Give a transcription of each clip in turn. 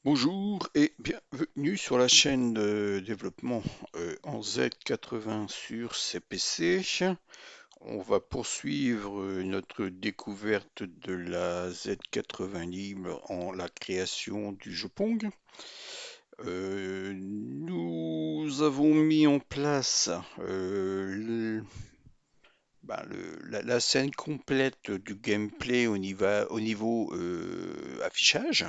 Bonjour et bienvenue sur la chaîne de développement en Z80 sur CPC. On va poursuivre notre découverte de la Z80 libre en la création du jeu Pong. Nous avons mis en place la scène complète du gameplay au niveau affichage.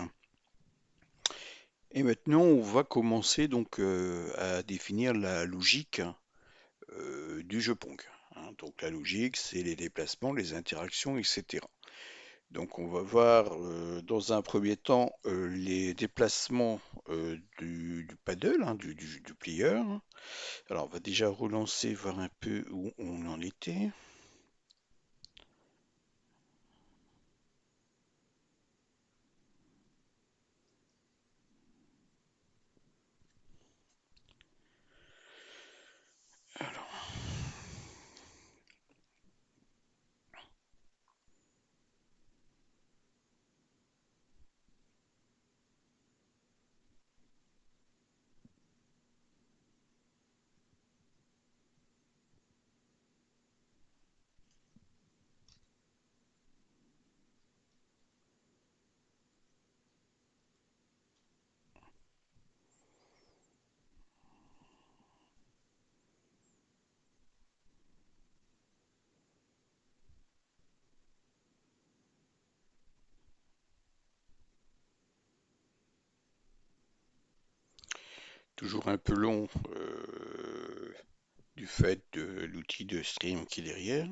Et maintenant, on va commencer donc à définir la logique du jeu Pong, hein. Donc la logique, c'est les déplacements, les interactions, etc. Donc on va voir dans un premier temps les déplacements du paddle, hein, du plieur. Alors on va déjà relancer, voir un peu où on en était. Toujours un peu long du fait de l'outil de stream qui est derrière.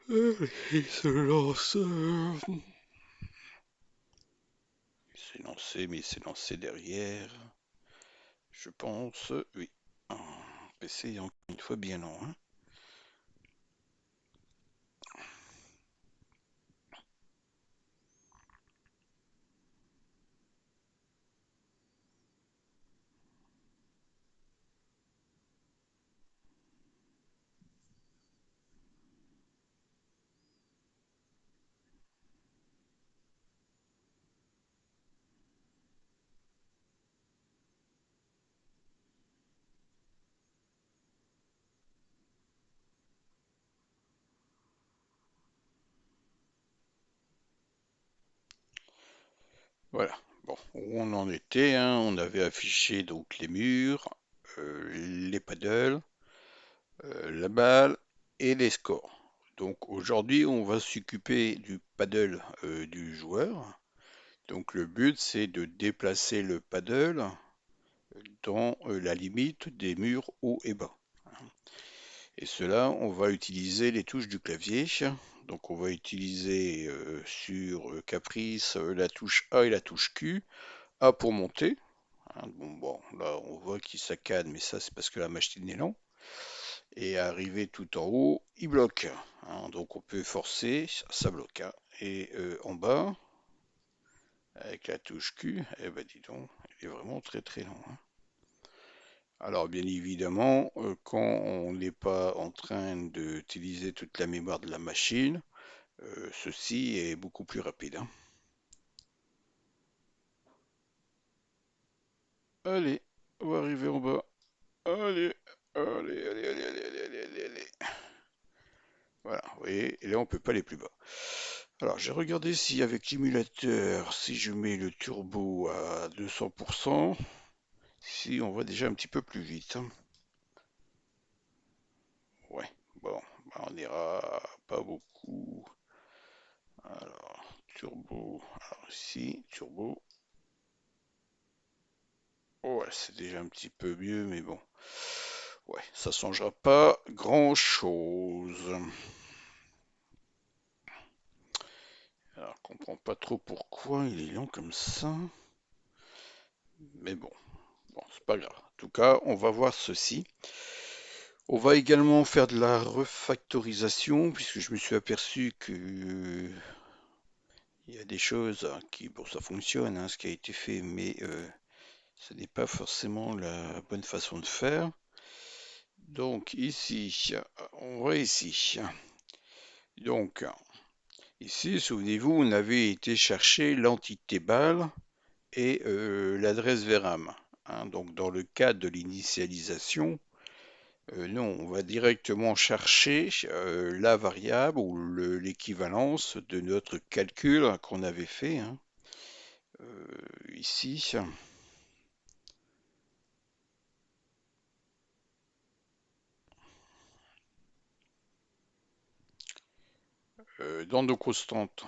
Il se lance. Il s'est lancé, mais il s'est lancé derrière. Je pense, oui. Un PC est encore une fois bien lent, hein. Voilà. Bon, où on en était, hein, on avait affiché donc les murs, les paddles, la balle et les scores. Donc aujourd'hui, on va s'occuper du paddle du joueur. Donc le but, c'est de déplacer le paddle dans la limite des murs haut et bas. Et cela, on va utiliser les touches du clavier. Donc on va utiliser sur Caprice la touche A et la touche Q. A pour monter, hein. Bon, là on voit qu'il saccade, mais ça c'est parce que la machine est lente. Et arrivé tout en haut, il bloque, hein. Donc on peut forcer, ça bloque, hein. Et en bas, avec la touche Q, eh ben dis donc, il est vraiment très très lent, hein. Alors bien évidemment, quand on n'est pas en train d'utiliser toute la mémoire de la machine, ceci est beaucoup plus rapide, hein. Allez, on va arriver en bas. Allez, allez, allez, allez, allez, allez, allez, allez, allez. Voilà, vous voyez, et là on peut pas aller plus bas. Alors j'ai regardé si avec l'émulateur, si je mets le turbo à 200%, si on va déjà un petit peu plus vite, hein. Ouais, bon, bah, on ira pas beaucoup. Alors, turbo, alors ici, turbo. Ouais, c'est déjà un petit peu mieux, mais bon. Ouais, ça changera pas grand-chose. Alors, je comprends pas trop pourquoi il est lent comme ça. Mais bon, c'est pas grave. En tout cas, on va voir ceci. On va également faire de la refactorisation, puisque je me suis aperçu que il y a des choses qui, bon, ça fonctionne, hein, ce qui a été fait, mais ce n'est pas forcément la bonne façon de faire. Donc ici, on va ici. Donc, ici, souvenez-vous, on avait été chercher l'entité BAL et l'adresse VRAM, hein. Donc, dans le cadre de l'initialisation, non, on va directement chercher la variable ou l'équivalence de notre calcul qu'on avait fait, hein, ici. Dans nos constantes.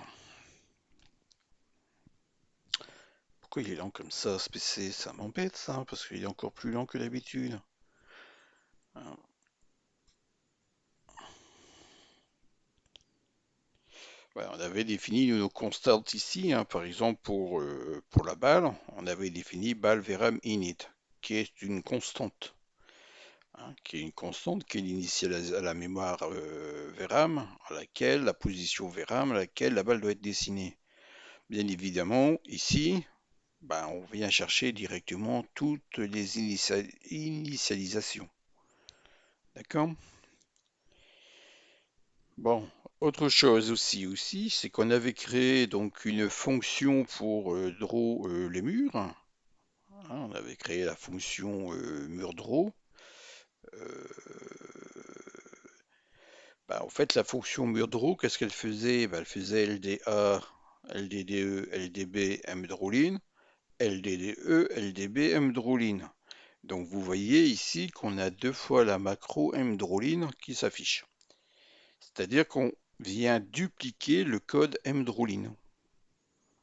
Pourquoi il est lent comme ça, ce PC? Ça m'embête ça, parce qu'il est encore plus lent que d'habitude. Hein. Ouais, on avait défini nos constantes ici, hein. Par exemple pour la balle, on avait défini balle veram init, qui est une constante, hein, qui est une constante qui est l'initiale à la mémoire VRAM, à laquelle la position VRAM, à laquelle la balle doit être dessinée. Bien évidemment, ici, ben, on vient chercher directement toutes les initialisations. D'accord? Bon, autre chose aussi, c'est qu'on avait créé donc une fonction pour draw les murs, hein. On avait créé la fonction mur draw. Euh, Bah, en fait, la fonction murdraw, qu'est-ce qu'elle faisait? Bah, elle faisait LDA, LDDE, LDB, mdrawlin, LDDE, LDB, mdrawlin. Donc vous voyez ici qu'on a deux fois la macro mdrawlin qui s'affiche. C'est-à-dire qu'on vient dupliquer le code mdrawlin,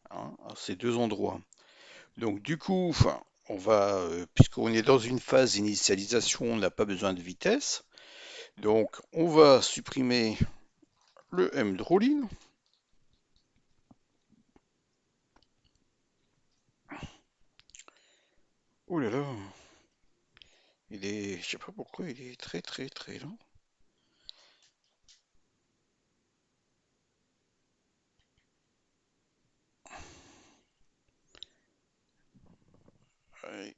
hein, à ces deux endroits. Donc du coup, enfin, on va, puisqu'on est dans une phase d'initialisation, on n'a pas besoin de vitesse. Donc on va supprimer le mdrawlin. Oh là là, je sais pas pourquoi, il est très très très lent.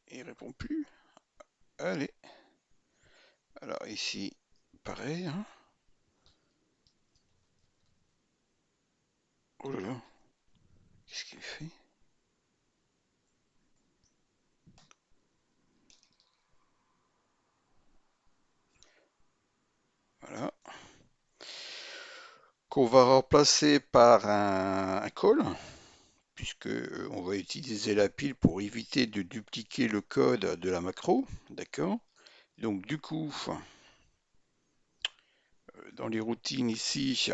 Il répond plus. Allez, alors ici, pareil, hein. Oh là là, qu'est-ce qu'il fait? Voilà, qu'on va remplacer par un call, puisque on va utiliser la pile pour éviter de dupliquer le code de la macro, d'accord? Donc du coup, dans les routines ici,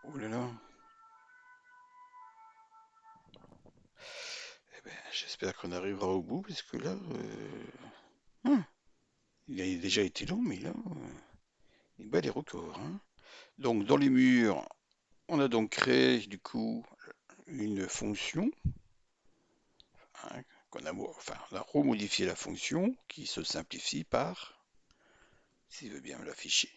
oh là là, eh ben, j'espère qu'on arrivera au bout, parce que là, hein, il a déjà été long, mais là, il bat les records, hein. Donc dans les murs, on a donc créé du coup une fonction, hein, enfin, on a remodifié la fonction qui se simplifie par, s'il veut bien me l'afficher.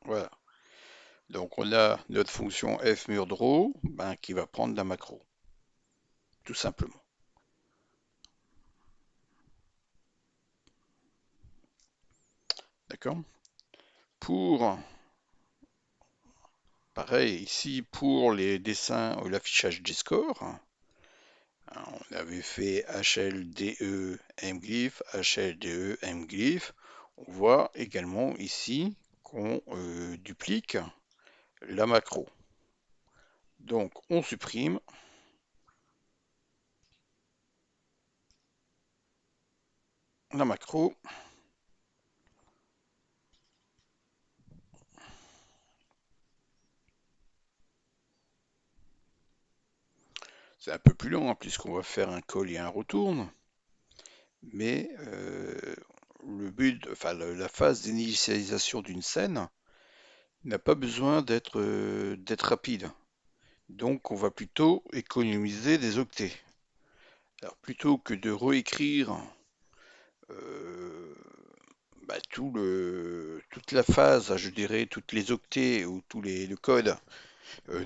Voilà. Donc on a notre fonction fMurDraw, ben, qui va prendre la macro, tout simplement. D'accord? Pour, pareil, ici pour les dessins ou l'affichage des scores, hein, on avait fait HLDE mglyph, HLDE mglyph. On voit également ici qu'on duplique la macro. Donc on supprime la macro. C'est un peu plus long, hein, puisqu'on va faire un call et un retourne. Mais le but, enfin la phase d'initialisation d'une scène n'a pas besoin d'être rapide. Donc on va plutôt économiser des octets. Alors plutôt que de réécrire euh, bah, toute la phase, je dirais, toutes les octets ou le code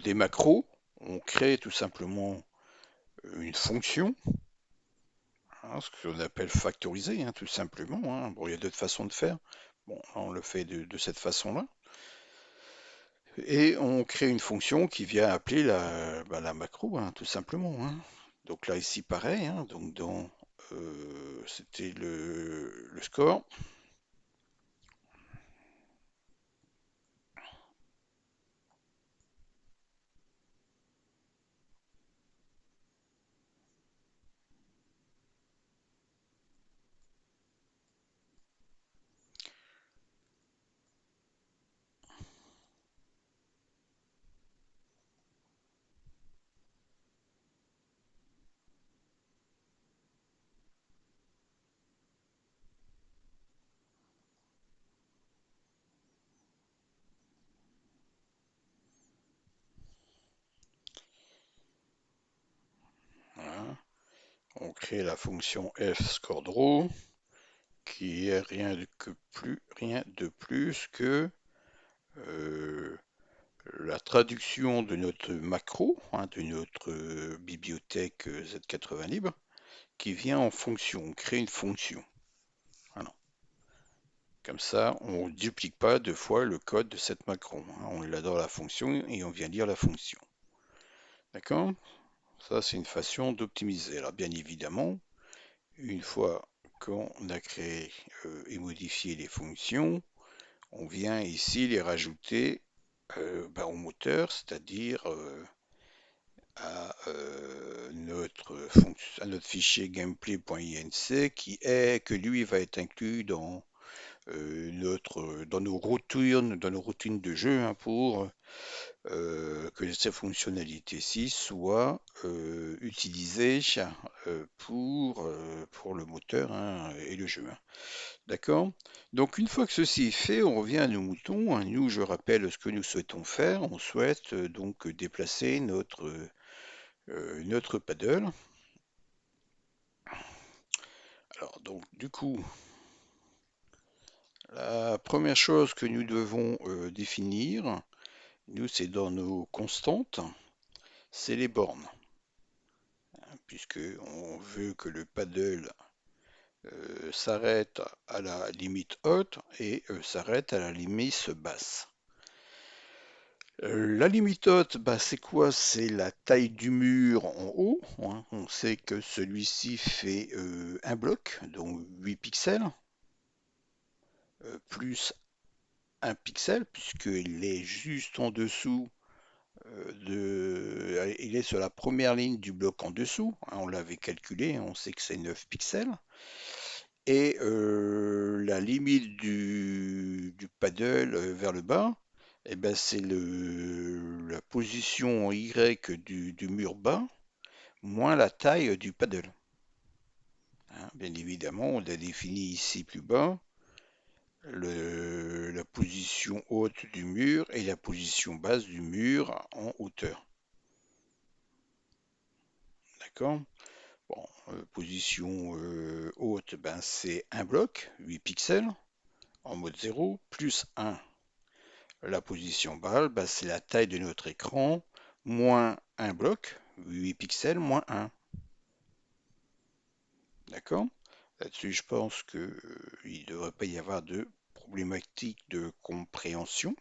des macros, on crée tout simplement une fonction, hein, ce qu'on appelle factoriser, hein, tout simplement, hein. Bon, il y a d'autres façons de faire. Bon, on le fait de cette façon-là. Et on crée une fonction qui vient appeler la macro, hein, tout simplement, hein. Donc là, ici, pareil, hein, donc c'était le score. Voilà. On crée la fonction fScoreDraw qui est rien de plus que euh, la traduction de notre macro, hein, de notre bibliothèque Z80 libre, qui vient en fonction. On crée une fonction. Voilà. Comme ça, on ne duplique pas deux fois le code de cette macro, hein. On l'a dans la fonction et on vient lire la fonction. D'accord? Ça, c'est une façon d'optimiser. Alors, bien évidemment, une fois qu'on a créé et modifié les fonctions, on vient ici les rajouter au moteur, c'est-à-dire à notre fichier gameplay.inc que lui va être inclus dans nos routines de jeu, hein, pour que ces fonctionnalités-ci soient utilisées pour le moteur, hein, et le jeu, hein. D'accord? Donc une fois que ceci est fait, on revient à nos moutons, hein. Nous, je rappelle ce que nous souhaitons faire. On souhaite donc déplacer notre paddle. Alors donc du coup, la première chose que nous devons définir, nous, c'est dans nos constantes, c'est les bornes, puisque on veut que le paddle s'arrête à la limite haute et s'arrête à la limite basse. La limite haute, bah, c'est quoi? C'est la taille du mur en haut, hein. On sait que celui-ci fait un bloc, donc 8 pixels, plus un pixel, puisqu'il est juste en dessous il est sur la première ligne du bloc en dessous, hein. On l'avait calculé, on sait que c'est 9 pixels. Et la limite du paddle vers le bas, eh ben, c'est la position Y du mur bas moins la taille du paddle, hein. Bien évidemment, on a défini ici plus bas la position haute du mur et la position basse du mur en hauteur. D'accord? Bon, position haute, ben, c'est un bloc, 8 pixels en mode 0, plus 1. La position balle, ben, c'est la taille de notre écran, moins un bloc, 8 pixels, moins 1. D'accord? Là-dessus, je pense qu'il ne devrait pas y avoir de problématique de compréhension,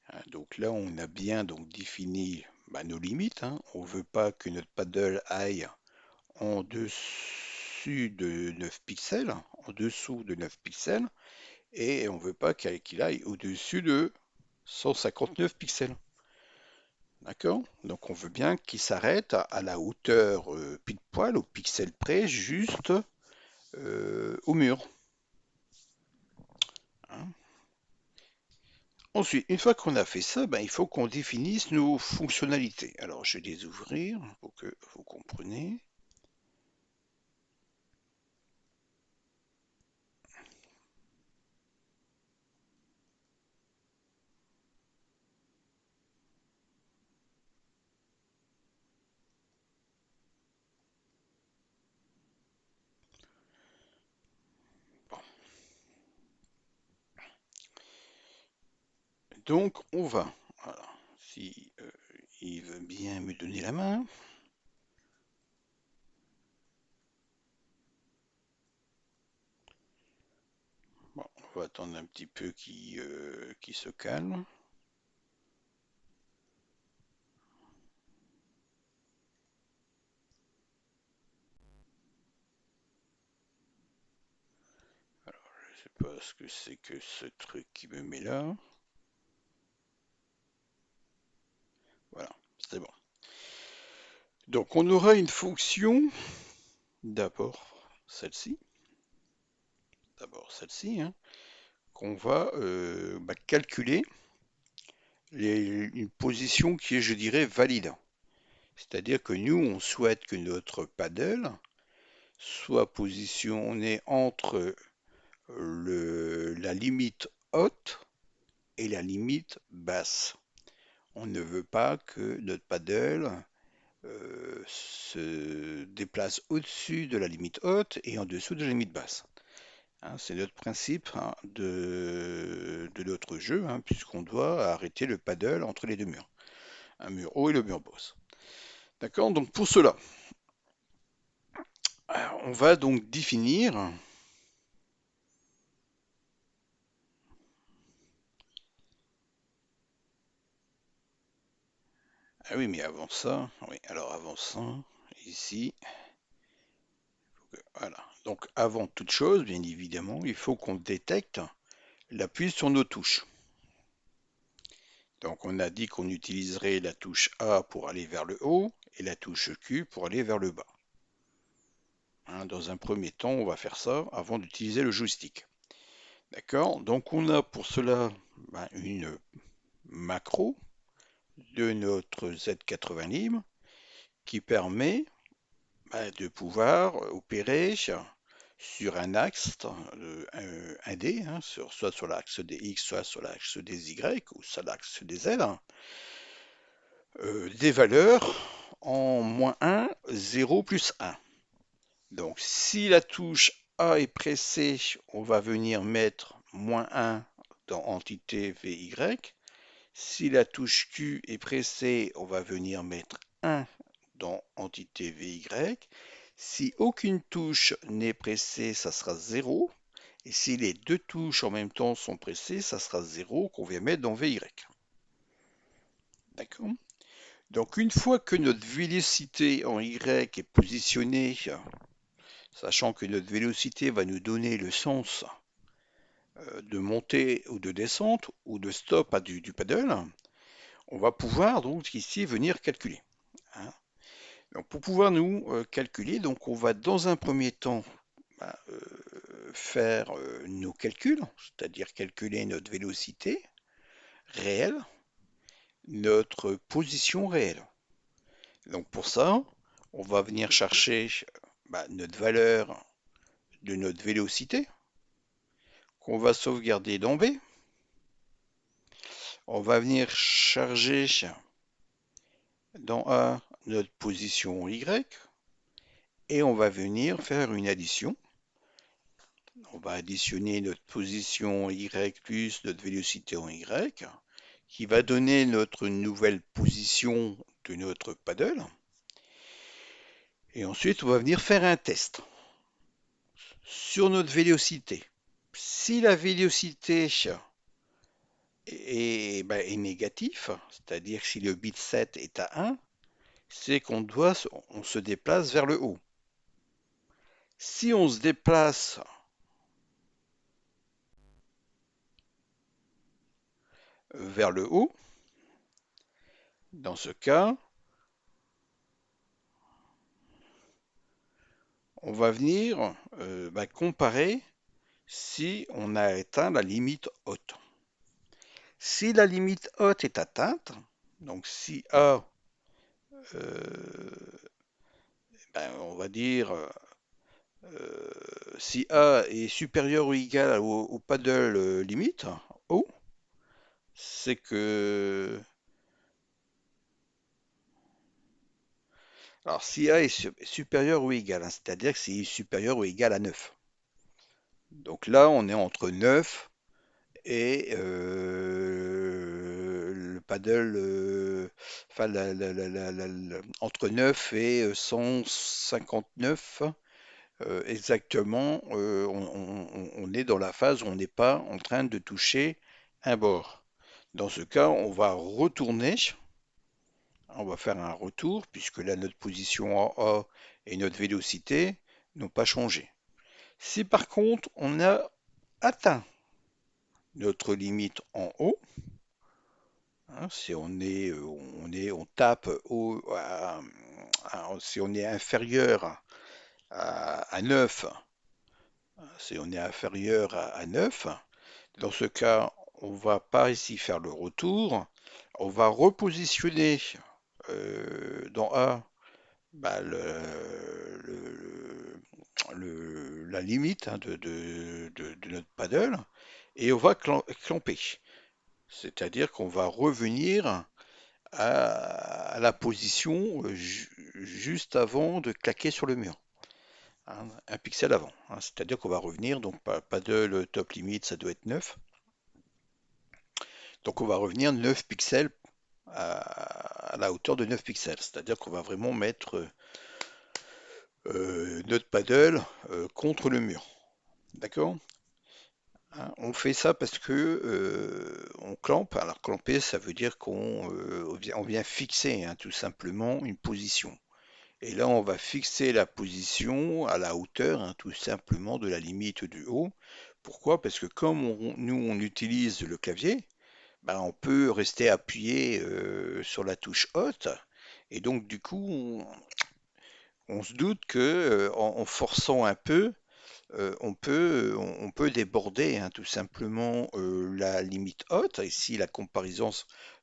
hein. Donc là, on a bien donc défini, bah, nos limites, hein. On ne veut pas que notre paddle aille en dessus de 9 pixels, en dessous de 9 pixels, et on ne veut pas qu'il aille au-dessus de 159 pixels. D'accord? Donc on veut bien qu'il s'arrête à la hauteur pile poil, au pixel près, juste au mur, hein. Ensuite, une fois qu'on a fait ça, ben, il faut qu'on définisse nos fonctionnalités. Alors je vais les ouvrir pour que vous compreniez. Bon. Donc on va, voilà, si il veut bien me donner la main. Bon, on va attendre un petit peu qu'il se calme. Je sais pas ce que c'est que ce truc qui me met là. Voilà, c'est bon. Donc on aura une fonction, d'abord celle-ci, hein, qu'on va calculer une position qui est, je dirais, valide. C'est-à-dire que nous, on souhaite que notre paddle soit positionné entre la limite haute et la limite basse. On ne veut pas que notre paddle se déplace au-dessus de la limite haute et en dessous de la limite basse. Hein, c'est notre principe, hein, de notre jeu, hein, puisqu'on doit arrêter le paddle entre les deux murs, un mur haut et le mur boss. D'accord? Donc pour cela, on va donc définir. Ah oui, mais avant ça, oui, alors avant ça, ici, voilà. Donc avant toute chose, bien évidemment, il faut qu'on détecte l'appui sur nos touches. Donc on a dit qu'on utiliserait la touche A pour aller vers le haut et la touche Q pour aller vers le bas. Hein, dans un premier temps, on va faire ça avant d'utiliser le joystick. D'accord? Donc on a pour cela une macro de notre Z80 Lib qui permet de pouvoir opérer sur un axe, un D, hein, soit sur l'axe des X, soit sur l'axe des Y, ou sur l'axe des Z, des valeurs en -1, 0, +1. Donc si la touche A est pressée, on va venir mettre -1 dans entité VY. Si la touche Q est pressée, on va venir mettre 1 dans entité VY. Si aucune touche n'est pressée, ça sera 0. Et si les deux touches en même temps sont pressées, ça sera 0 qu'on vient mettre dans VY. D'accord? Donc une fois que notre vélocité en Y est positionnée, sachant que notre vélocité va nous donner le sens de montée ou de descente ou de stop du paddle, on va pouvoir donc ici venir calculer. Hein. Donc pour pouvoir nous calculer, donc on va dans un premier temps faire nos calculs, c'est-à-dire calculer notre vélocité réelle, notre position réelle. Donc pour ça, on va venir chercher notre valeur de notre vélocité qu'on va sauvegarder dans B. On va venir charger dans A notre position Y et on va venir faire une addition. On va additionner notre position Y plus notre vélocité en Y qui va donner notre nouvelle position de notre paddle. Et ensuite, on va venir faire un test sur notre vélocité. Si la vélocité est négatif, c'est-à-dire si le bit 7 est à 1, c'est on se déplace vers le haut. Si on se déplace vers le haut, dans ce cas, on va venir comparer si on a atteint la limite haute. Si la limite haute est atteinte, donc si A, on va dire, si A est supérieur ou égal au paddle limite, haut, c'est que... Alors si A est supérieur ou égal, hein, c'est-à-dire que c'est supérieur ou égal à 9. Donc là, on est entre 9 et paddle, enfin, entre 9 et 159 exactement, on est dans la phase où on n'est pas en train de toucher un bord. Dans ce cas, on va retourner, on va faire un retour, puisque là, notre position en A et notre vélocité n'ont pas changé. Si par contre, on a atteint notre limite en haut, hein, si on tape si on est inférieur à 9, si on est inférieur à 9, dans ce cas, on va pas ici faire le retour, on va repositionner dans A bah, la limite hein, de notre paddle et on va clamper. C'est-à-dire qu'on va revenir à la position juste avant de claquer sur le mur, hein, un pixel avant, hein. C'est-à-dire qu'on va revenir, donc paddle top limit, ça doit être 9. Donc on va revenir 9 pixels à la hauteur de 9 pixels. C'est-à-dire qu'on va vraiment mettre notre paddle contre le mur. D'accord? Hein, on fait ça parce que on clampe. Alors clamper, ça veut dire on vient fixer hein, tout simplement une position. Et là, on va fixer la position à la hauteur, hein, tout simplement, de la limite du haut. Pourquoi? Parce que comme nous, on utilise le clavier, ben, on peut rester appuyé sur la touche haute. Et donc, du coup, on se doute que en forçant un peu, on peut déborder hein, tout simplement la limite haute. Ici, la comparaison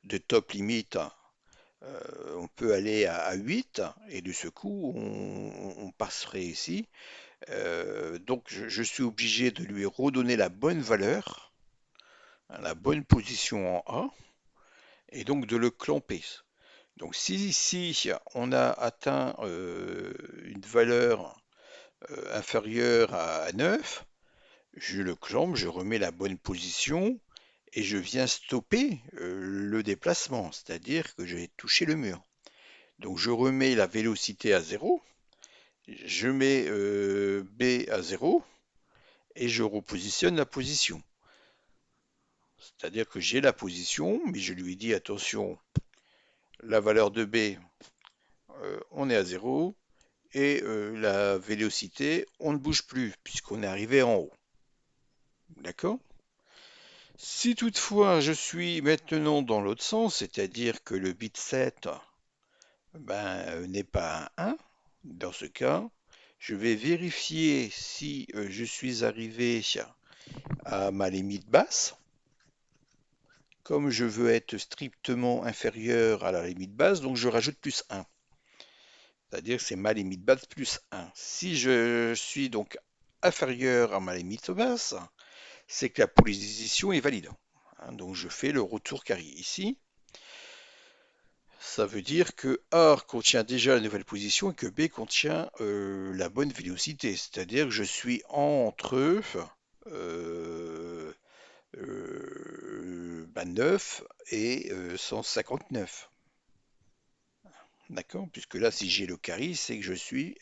de top limite, on peut aller à 8 et de ce coup, on passerait ici. Donc, je suis obligé de lui redonner la bonne valeur, hein, la bonne position en A et donc de le clamper. Donc, si ici, on a atteint une valeur inférieure à 9, je le clampe, je remets la bonne position et je viens stopper le déplacement, c'est-à-dire que j'ai touché le mur. Donc je remets la vélocité à 0, je mets B à 0 et je repositionne la position. C'est-à-dire que j'ai la position, mais je lui dis attention, la valeur de B, on est à 0 et la vélocité, on ne bouge plus puisqu'on est arrivé en haut. D'accord? Si toutefois je suis maintenant dans l'autre sens, c'est-à-dire que le bit 7 ben, n'est pas un 1, dans ce cas, je vais vérifier si je suis arrivé à ma limite basse. Comme je veux être strictement inférieur à la limite basse, donc je rajoute plus 1. C'est-à-dire que c'est ma limite basse plus 1. Si je suis donc inférieur à ma limite basse, c'est que la position est valide. Hein, donc je fais le retour carré ici. Ça veut dire que A contient déjà la nouvelle position et que B contient la bonne vélocité. C'est-à-dire que je suis entre euh, 9 et 159. D'accord? Puisque là, si j'ai le carré, c'est que je suis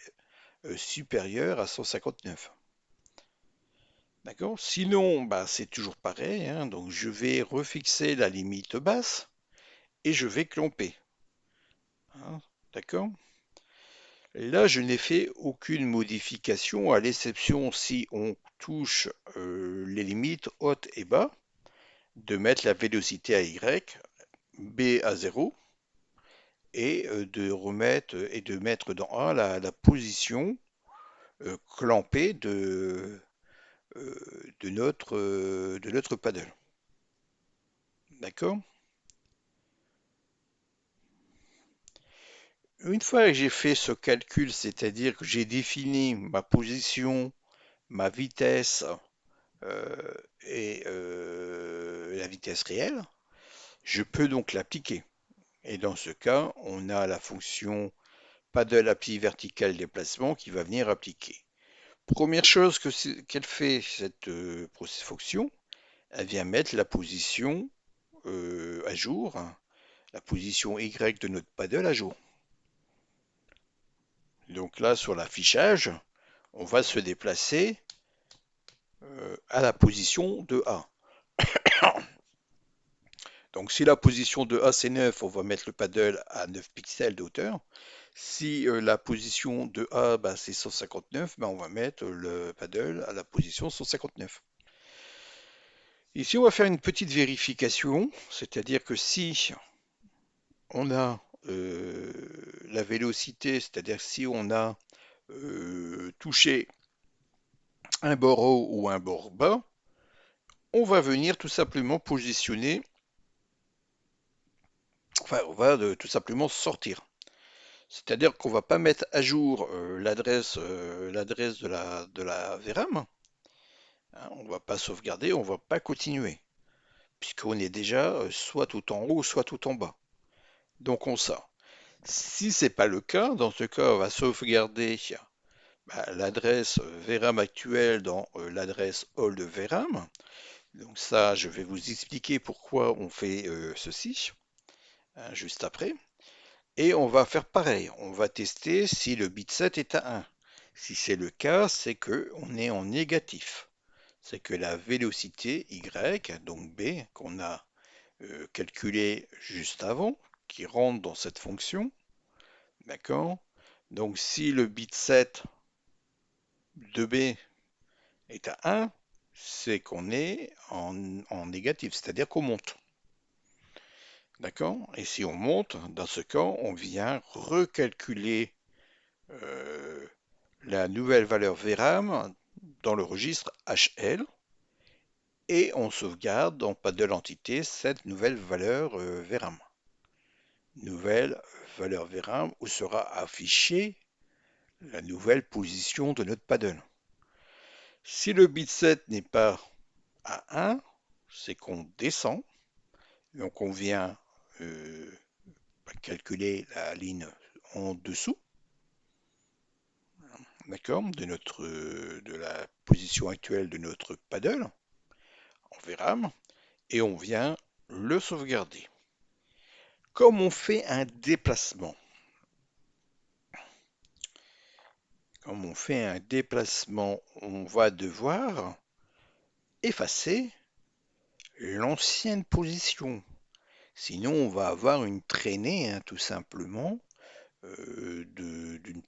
supérieur à 159. D'accord? Sinon, bah, c'est toujours pareil, hein. Donc je vais refixer la limite basse et je vais clamper. Hein, d'accord? Là, je n'ai fait aucune modification, à l'exception si on touche les limites hautes et bas, de mettre la vélocité à Y, B à 0, et de mettre dans A la position clampée de notre paddle. D'accord? Une fois que j'ai fait ce calcul, c'est-à-dire que j'ai défini ma position, ma vitesse euh, et la vitesse réelle, je peux donc l'appliquer. Et dans ce cas, on a la fonction paddle appli vertical déplacement qui va venir appliquer. Première chose qu'elle fait, cette fonction, elle vient mettre la position à jour, hein, la position Y de notre paddle à jour. Donc là, sur l'affichage, on va se déplacer à la position de A. Donc si la position de A c'est 9, on va mettre le paddle à 9 pixels de hauteur. Si la position de A c'est 159, on va mettre le paddle à la position 159. Ici, on va faire une petite vérification, c'est-à-dire que si on a la vélocité, c'est-à-dire si on a touché un bord haut ou un bord bas, on va venir tout simplement positionner, enfin on va tout simplement sortir. C'est-à-dire qu'on va pas mettre à jour l'adresse de la VRAM, hein, on ne va pas sauvegarder, on ne va pas continuer, puisqu'on est déjà soit tout en haut, soit tout en bas. Donc on sort. Si c'est pas le cas, dans ce cas, on va sauvegarder l'adresse VRAM actuelle dans l'adresse all de VRAM. Donc ça, je vais vous expliquer pourquoi on fait ceci, hein, juste après. Et on va faire pareil. On va tester si le bit 7 est à 1. Si c'est le cas, c'est que on est en négatif. C'est que la vélocité Y, donc B, qu'on a calculé juste avant, qui rentre dans cette fonction, d'accord? Donc si le bit 7 de B est à 1, c'est qu'on est en négatif, c'est-à-dire qu'on monte. D'accord? Et si on monte, dans ce cas, on vient recalculer euh, la nouvelle valeur VRAM dans le registre HL et on sauvegarde en pas de l'entité cette nouvelle valeur VRAM. Nouvelle valeur VRAM où sera affichée la nouvelle position de notre paddle. Si le bit 7 n'est pas à 1, c'est qu'on descend. Donc on vient calculer la ligne en dessous, d'accord, de la position actuelle de notre paddle en VRAM, et on vient le sauvegarder. Comme on fait un déplacement, on va devoir effacer l'ancienne position. Sinon, on va avoir une traînée, hein, tout simplement, d'une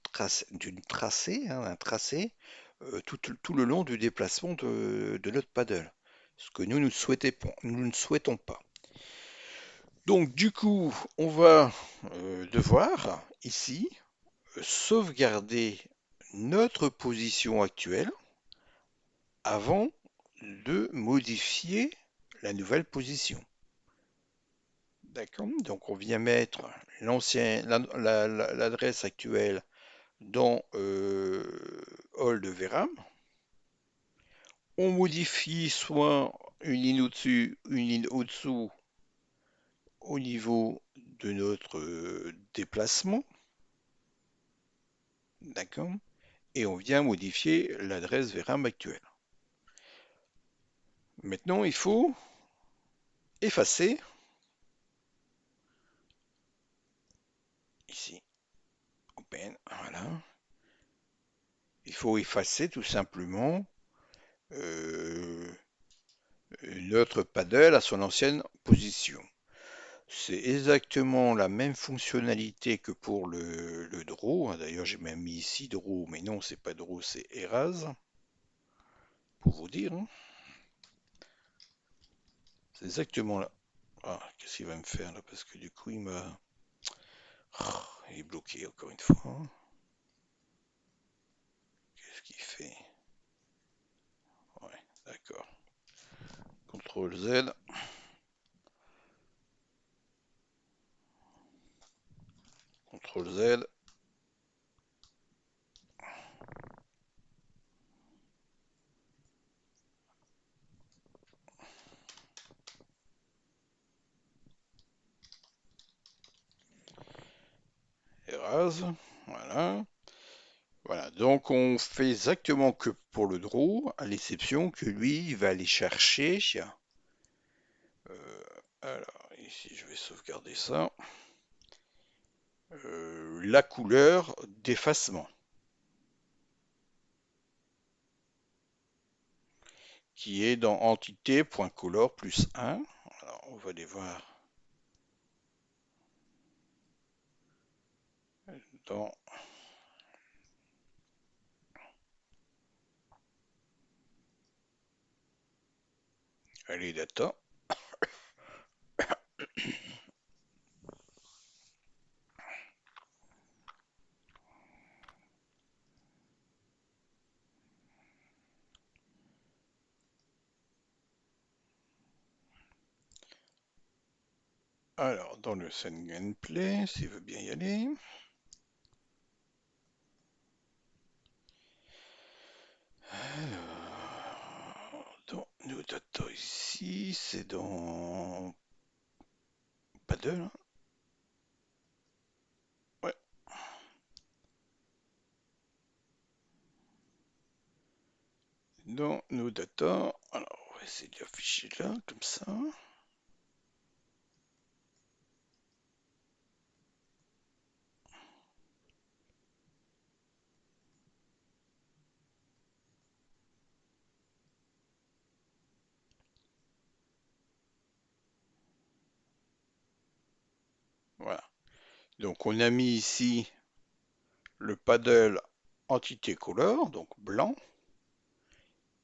tracée, hein, un tracé tout le long du déplacement de notre paddle. Ce que nous ne souhaitons pas. Donc du coup, on va devoir ici sauvegarder notre position actuelle avant de modifier la nouvelle position. D'accord? Donc on vient mettre l'adresse actuelle dans All de VRAM. On modifie soit une ligne au-dessus, une ligne au-dessous au niveau de notre déplacement. D'accord? Et on vient modifier l'adresse VRAM actuelle. Maintenant, il faut effacer ici. Open, voilà. Il faut effacer tout simplement notre paddle à son ancienne position. C'est exactement la même fonctionnalité que pour le draw. D'ailleurs, j'ai même mis ici draw, mais non, c'est pas draw, c'est erase. Pour vous dire, hein. C'est exactement là. Ah, qu'est-ce qu'il va me faire là? Parce que du coup, il m'a. Oh, il est bloqué encore une fois, hein. Qu'est-ce qu'il fait? Ouais, d'accord. CTRL Z. CTRL Z. Erase. Voilà. Voilà, donc on fait exactement que pour le draw, à l'exception que lui, il va aller chercher. Alors, ici, je vais sauvegarder ça. La couleur d'effacement, qui est dans entité.color plus 1. Alors, on va aller voir dans les data. Alors, dans le scene gameplay, s'il veut bien y aller. Alors, dans nos data ici, c'est dans Paddle, hein. Ouais, dans nos data. Alors, on va essayer de l'afficher là, comme ça. Voilà. Donc, on a mis ici le paddle entité color, donc blanc,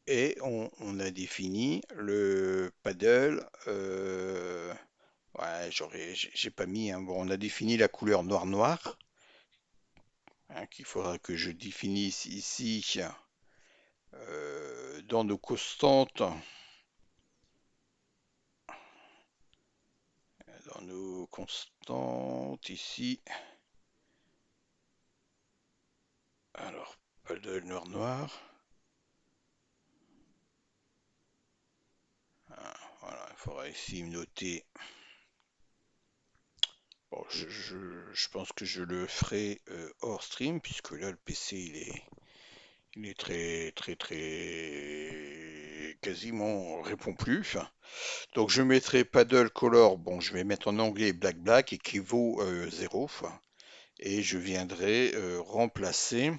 et on a défini le paddle. Ouais, j'ai pas mis, hein. Bon, on a défini la couleur noir-noir, hein, qu'il faudra que je définisse ici dans nos constantes. Dans nos constantes ici. Alors, paddle noir-noir. Ah, voilà, il faudra ici noter. Bon, je pense que je le ferai hors stream, puisque là, le PC, il est très, quasiment, répond plus. Donc, je mettrai paddle color, bon, je vais mettre en anglais black et qui vaut 0. Et je viendrai remplacer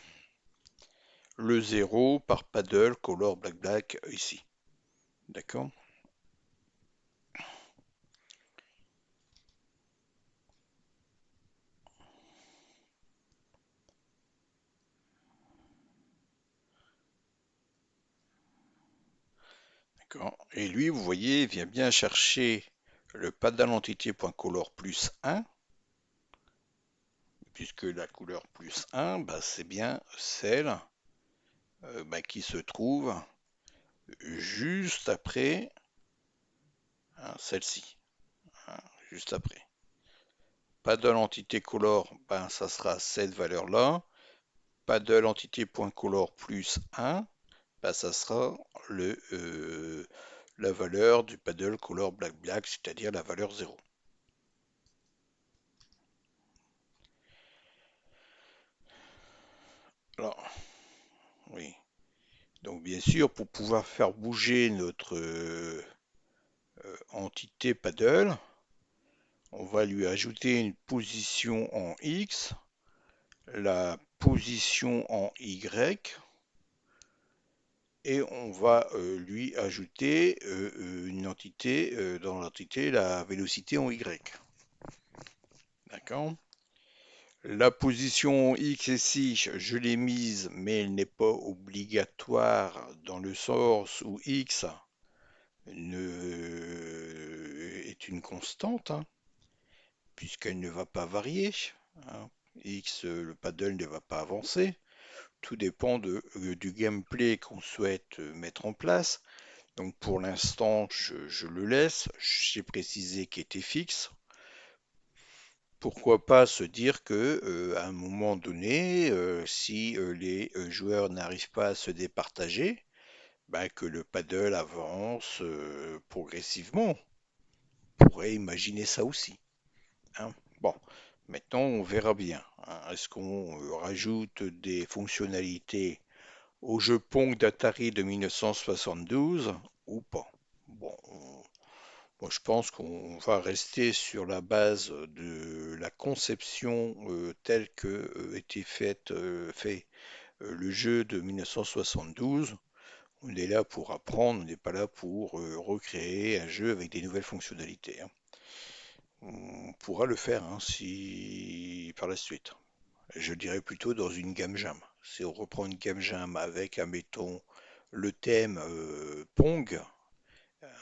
le 0 par paddle color black ici. D'accord? D'accord. Et lui, vous voyez, il vient bien chercher le paddle entité.color plus 1, puisque la couleur plus 1, bah, c'est bien celle bah, qui se trouve juste après, hein, celle-ci, hein, juste après. Paddle entité color, ben, ça sera cette valeur-là. Paddle entité.color plus 1, ben, ça sera la valeur du paddle color black, c'est-à-dire la valeur 0. Alors, oui. Donc bien sûr, pour pouvoir faire bouger notre entité paddle, on va lui ajouter une position en X, la position en Y, et on va lui ajouter une entité, dans l'entité, la vélocité en Y. D'accord? La position X ici, je l'ai mise, mais elle n'est pas obligatoire dans le sens où X est une constante, hein, puisqu'elle ne va pas varier, hein. X, le paddle ne va pas avancer. Tout dépend du gameplay qu'on souhaite mettre en place. Donc pour l'instant, je le laisse. J'ai précisé qu'il était fixe. Pourquoi pas se dire que à un moment donné, si les joueurs n'arrivent pas à se départager, ben, que le paddle avance progressivement. On pourrait imaginer ça aussi, hein. Bon, maintenant on verra bien, hein. Est-ce qu'on rajoute des fonctionnalités au jeu Pong d'Atari de 1972 ou pas? Bon, Bon, je pense qu'on va rester sur la base de la conception telle que était fait le jeu de 1972. On est là pour apprendre, on n'est pas là pour recréer un jeu avec des nouvelles fonctionnalités, hein. On pourra le faire hein, si par la suite. Je dirais plutôt dans une game jam. Si on reprend une game jam avec, admettons, le thème Pong,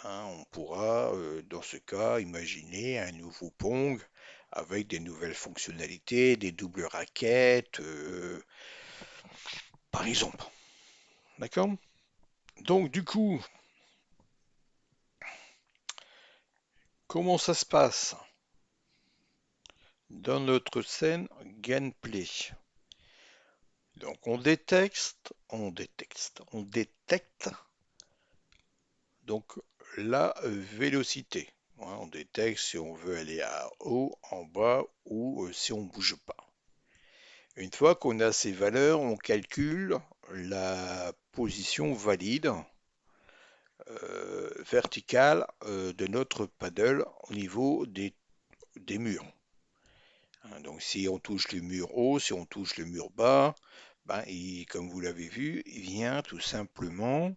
hein, on pourra, dans ce cas, imaginer un nouveau Pong avec des nouvelles fonctionnalités, des doubles raquettes, par exemple. D'accord? Donc, du coup, comment ça se passe dans notre scène gameplay? Donc, on détecte donc la vélocité, hein. On détecte si on veut aller à haut, en bas ou si on bouge pas. Une fois qu'on a ces valeurs, on calcule la position valide verticale de notre paddle au niveau des murs, hein. Donc si on touche le mur haut, si on touche le mur bas, ben, comme vous l'avez vu, il vient tout simplement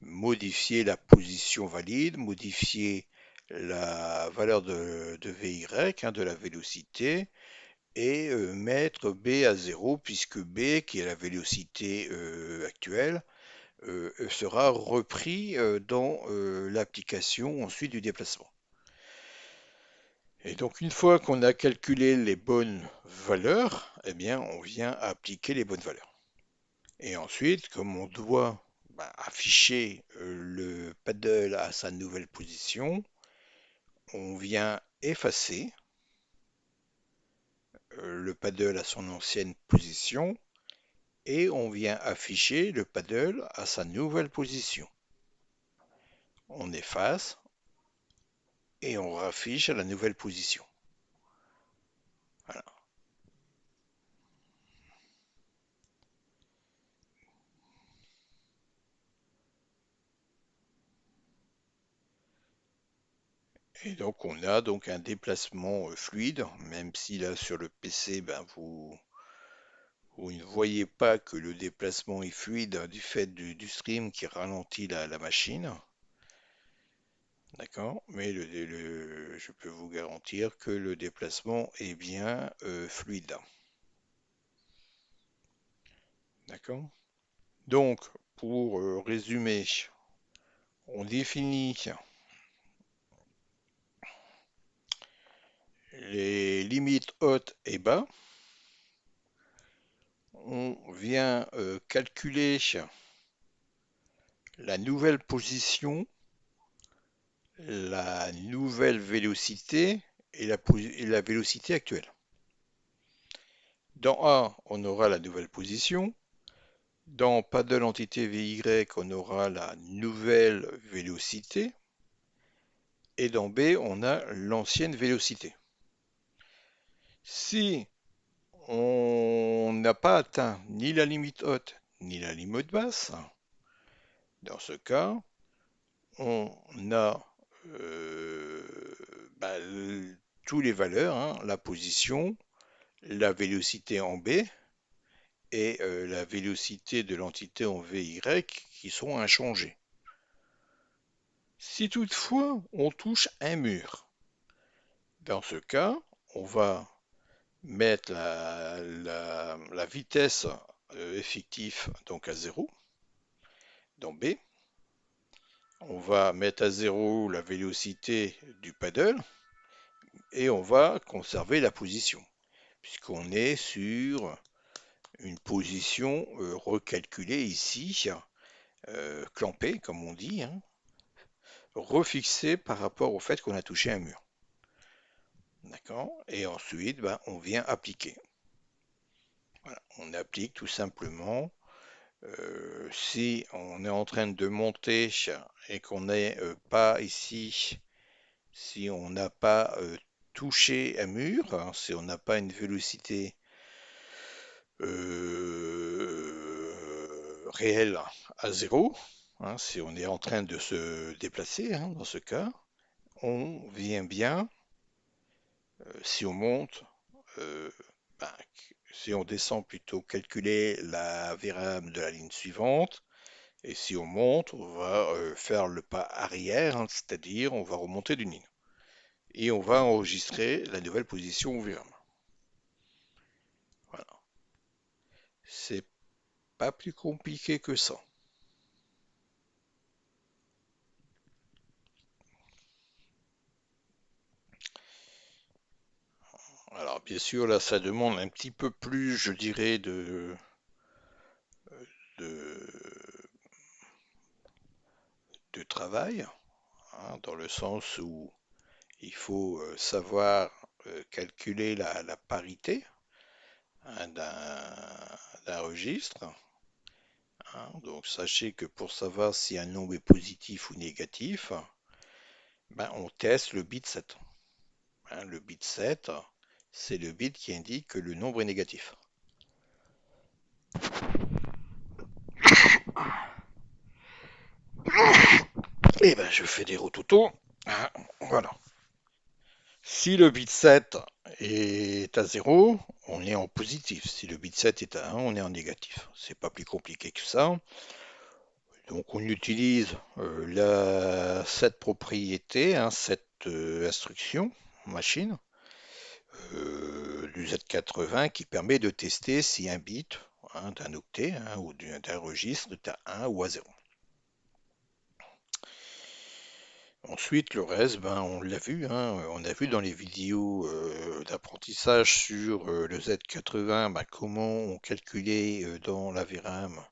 modifier la position valide, modifier la valeur de VY, hein, de la vélocité, et mettre B à 0, puisque B, qui est la vélocité actuelle, sera repris dans l'application ensuite du déplacement. Et donc une fois qu'on a calculé les bonnes valeurs, eh bien on vient appliquer les bonnes valeurs. Et ensuite, comme on doit afficher le paddle à sa nouvelle position, on vient effacer le paddle à son ancienne position et on vient afficher le paddle à sa nouvelle position. On efface et on raffiche à la nouvelle position. Voilà. Et donc on a donc un déplacement fluide, même si là sur le PC, vous ne voyez pas que le déplacement est fluide du fait du stream qui ralentit la machine. D'accord? Mais je peux vous garantir que le déplacement est bien fluide. D'accord? Donc, pour résumer, on définit les limites hautes et bas. On vient calculer la nouvelle position, la nouvelle vélocité et la vélocité actuelle. Dans A, on aura la nouvelle position. Dans paddle entité VY, on aura la nouvelle vélocité. Et dans B, on a l'ancienne vélocité. Si on n'a pas atteint ni la limite haute ni la limite basse, dans ce cas, on a euh, bah, tous les valeurs, hein, la position, la vélocité en B et la vélocité de l'entité en VY qui sont inchangées. Si toutefois on touche un mur, dans ce cas, on va mettre la vitesse effective donc à 0 dans B. On va mettre à 0 la vélocité du paddle et on va conserver la position puisqu'on est sur une position recalculée ici, clampée comme on dit, hein, refixée par rapport au fait qu'on a touché un mur. D'accord? Et ensuite, on vient appliquer. Voilà, on applique tout simplement. Si on est en train de monter et qu'on n'est pas ici, si on n'a pas touché un mur, hein, si on n'a pas une vélocité réelle à 0, hein, si on est en train de se déplacer, hein, dans ce cas, on vient bien, si on monte, euh, ben, si on descend plutôt, calculer la VRAM de la ligne suivante, et si on monte, on va faire le pas arrière, hein, c'est-à-dire on va remonter d'une ligne. Et on va enregistrer la nouvelle position VRAM. Voilà. C'est pas plus compliqué que ça. Alors bien sûr, là, ça demande un petit peu plus, je dirais, de, de travail, hein, dans le sens où il faut savoir calculer la parité, hein, d'un registre, hein. Donc sachez que pour savoir si un nombre est positif ou négatif, ben, on teste le bit 7, hein. Le bit 7, c'est le bit qui indique que le nombre est négatif. Et ben je fais des rototos, hein, voilà. Si le bit 7 est à 0, on est en positif. Si le bit 7 est à 1, on est en négatif. C'est pas plus compliqué que ça. Donc on utilise cette propriété, hein, cette instruction machine du Z80 qui permet de tester si un bit, hein, d'un octet, hein, ou d'un registre est à 1 ou à 0. Ensuite, le reste, ben, on l'a vu, hein, on a vu dans les vidéos d'apprentissage sur le Z80, ben, comment on calculait dans la VRAM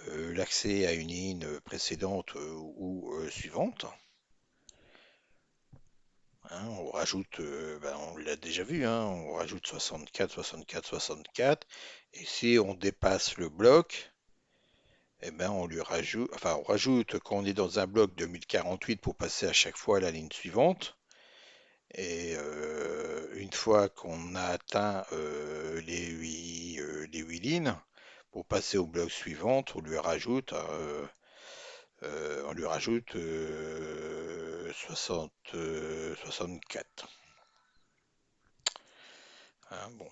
l'accès à une ligne précédente ou suivante, hein. On rajoute, ben, on l'a déjà vu, hein, on rajoute 64, 64, 64, et si on dépasse le bloc, eh ben, on lui rajoute, enfin, on rajoute quand on est dans un bloc de 1048 pour passer à chaque fois à la ligne suivante. Et une fois qu'on a atteint les 8 lignes, pour passer au bloc suivant, on lui rajoute 64. Hein, bon,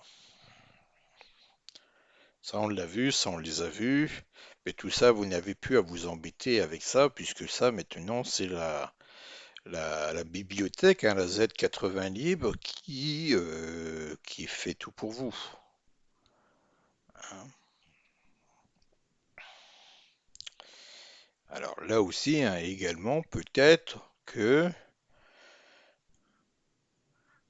ça on l'a vu, ça on les a vus, mais tout ça vous n'avez plus à vous embêter avec ça, puisque ça maintenant c'est la bibliothèque, hein, la Z80 libre qui fait tout pour vous, hein. Alors là aussi, hein, également, peut-être que...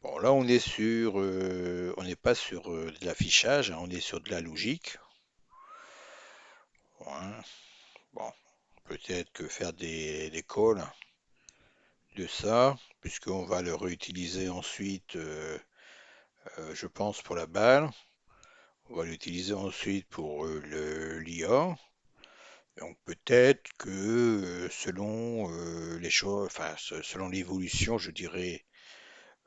Bon, là, on n'est pas sur de l'affichage, hein, on est sur de la logique, hein. Bon, peut-être que faire des calls de ça, puisqu'on va le réutiliser ensuite, je pense, pour la balle. On va l'utiliser ensuite pour l'IA. Donc peut-être que selon les choses, enfin, selon l'évolution, je dirais,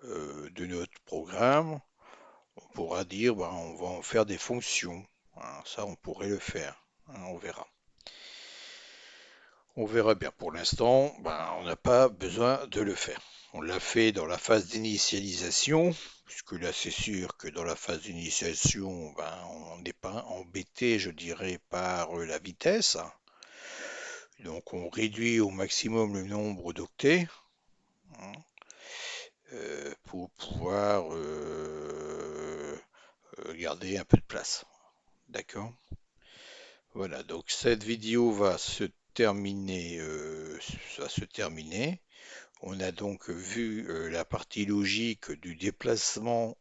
de notre programme, on pourra dire, ben, on va en faire des fonctions, hein. Ça, on pourrait le faire, hein, on verra. On verra bien. Pour l'instant, ben, on n'a pas besoin de le faire. On l'a fait dans la phase d'initialisation, puisque là, c'est sûr que dans la phase d'initialisation, ben, on n'est pas embêté, je dirais, par la vitesse. Donc, on réduit au maximum le nombre d'octets, hein, pour pouvoir garder un peu de place. D'accord? Voilà, donc cette vidéo va se terminer. On a donc vu la partie logique du déplacement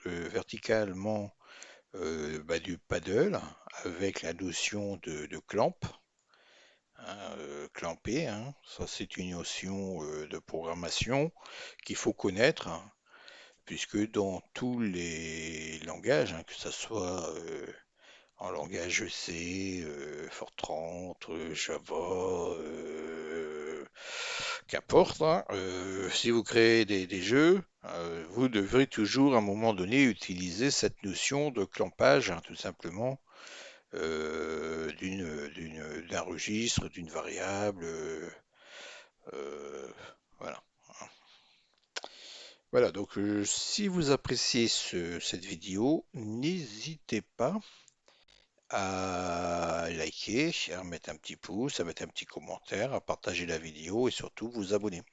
verticalement, bah, du paddle avec la notion de clamp, hein, clamper, hein. Ça, c'est une notion de programmation qu'il faut connaître, hein, puisque dans tous les langages, hein, que ce soit en langage C, Fortran, Java, qu'importe, hein, si vous créez des jeux, vous devrez toujours à un moment donné utiliser cette notion de clampage, hein, tout simplement, d'un registre, d'une variable, voilà. Voilà, donc si vous appréciez cette vidéo, n'hésitez pas à liker, à mettre un petit pouce, à mettre un petit commentaire, à partager la vidéo et surtout vous abonner,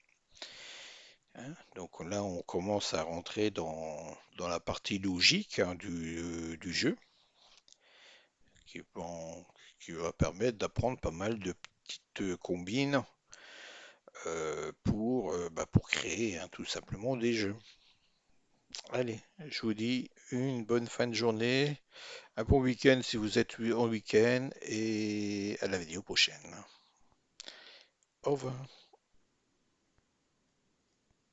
hein. Donc là, on commence à rentrer dans la partie logique, hein, du jeu qui, qui va permettre d'apprendre pas mal de petites combines pour créer, hein, tout simplement des jeux. Allez, je vous dis une bonne fin de journée, un bon week-end si vous êtes en week-end et à la vidéo prochaine. Au revoir.